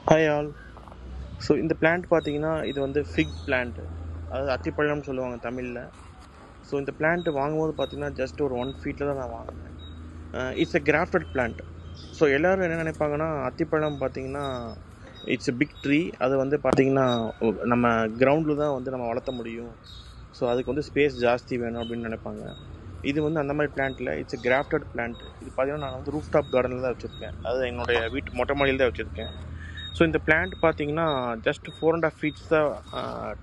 Hi all. So இந்த plant பார்த்தீங்கன்னா இது வந்து ஃபிக் பிளான்ட், அதாவது அத்திப்பழம்னு சொல்லுவாங்க தமிழில். ஸோ இந்த பிளான்ட் வாங்கும்போது பார்த்தீங்கன்னா ஜஸ்ட் ஒரு 1 ஃபீட்டில் தான் நான் வாங்கினேன். It's a crafted plant. So எல்லோரும் என்ன நினைப்பாங்கன்னா அத்திப்பழம் பார்த்தீங்கன்னா இட்ஸ் எ பிக் ட்ரீ, அது வந்து பார்த்தீங்கன்னா நம்ம கிரவுண்டில் தான் வந்து நம்ம வளர்த்த முடியும். ஸோ அதுக்கு வந்து ஸ்பேஸ் ஜாஸ்தி வேணும் அப்படின்னு நினைப்பாங்க. இது வந்து அந்த மாதிரி பிளான்ட்டில் இட்ஸ் எ கிராஃப்டட் பிளான்ட். இது பார்த்தீங்கன்னா நான் வந்து ரூஃப் டாப் கார்டனில் தான் வச்சுருக்கேன், அதாவது என்னுடைய வீட்டு மொட்டை மாடியில் தான் வச்சுருக்கேன். ஸோ இந்த பிளான்ட் பார்த்தீங்கன்னா ஜஸ்ட் 4.5 ஃபீட்ஸ் தான்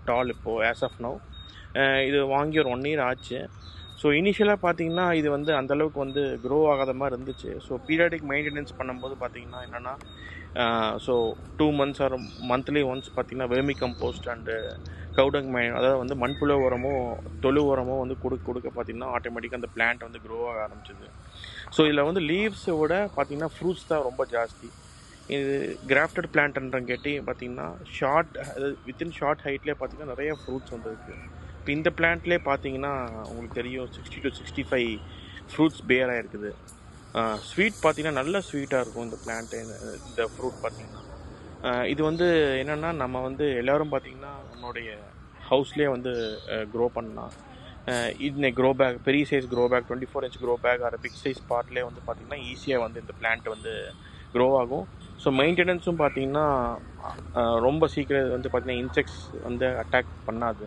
டால் இப்போது ஆஸ் ஆஃப் நவ். இது வாங்கி ஒரு 1 இயர் ஆச்சு. ஸோ இனிஷியலாக பார்த்தீங்கன்னா இது வந்து அந்தளவுக்கு வந்து க்ரோ ஆகாத மாதிரி இருந்துச்சு. ஸோ பீரியாடிக் மெயின்டெனன்ஸ் பண்ணும்போது பார்த்தீங்கன்னா என்னென்னா, so 2 months R monthly once பார்த்தீங்கன்னா வெர்மி கம்போஸ்ட் அண்டு கவுடங் அதாவது வந்து மண்புழு உரமோ தொழு உரமோ வந்து கொடுக்க பார்த்தீங்கன்னா ஆட்டோமேட்டிக்காக அந்த பிளான்ட் வந்து க்ரோ ஆக ஆரம்பிச்சிது. ஸோ இதில் வந்து லீவ்ஸை விட பார்த்தீங்கன்னா ஃப்ரூட்ஸ் தான் ரொம்ப ஜாஸ்தி. இது கிராஃப்டட் பிளான்ட்ன்றங்கேட்டி பார்த்தீங்கன்னா அதாவது வித்தின் ஷார்ட் ஹைட்லேயே பார்த்தீங்கன்னா நிறைய ஃப்ரூட்ஸ் வந்துருக்கு. இப்போ இந்த பிளான்ட்லேயே பார்த்தீங்கன்னா உங்களுக்கு தெரியும் 60 to 65 ஃப்ரூட்ஸ் பேர் ஆகிருக்குது. ஸ்வீட் பார்த்தீங்கன்னா நல்ல ஸ்வீட்டாக இருக்கும் இந்த பிளான்ட்டு, இந்த ஃப்ரூட் பார்த்தீங்கன்னா. இது வந்து என்னென்னா நம்ம வந்து எல்லோரும் பார்த்தீங்கன்னா நம்மளுடைய ஹவுஸ்லேயே வந்து க்ரோ பண்ணலாம். இந்த க்ரோ பேக், பெரிய size grow bag, 24 inch grow bag or big size பாட்லேயே வந்து பார்த்திங்கன்னா ஈஸியாக வந்து இந்த பிளான்ட் வந்து க்ரோ ஆகும். ஸோ மெயின்டெனன்ஸும் பார்த்திங்கன்னா ரொம்ப சீக்கிரம் வந்து பார்த்திங்கன்னா இன்செக்ட்ஸ் வந்து அட்டாக் பண்ணாது.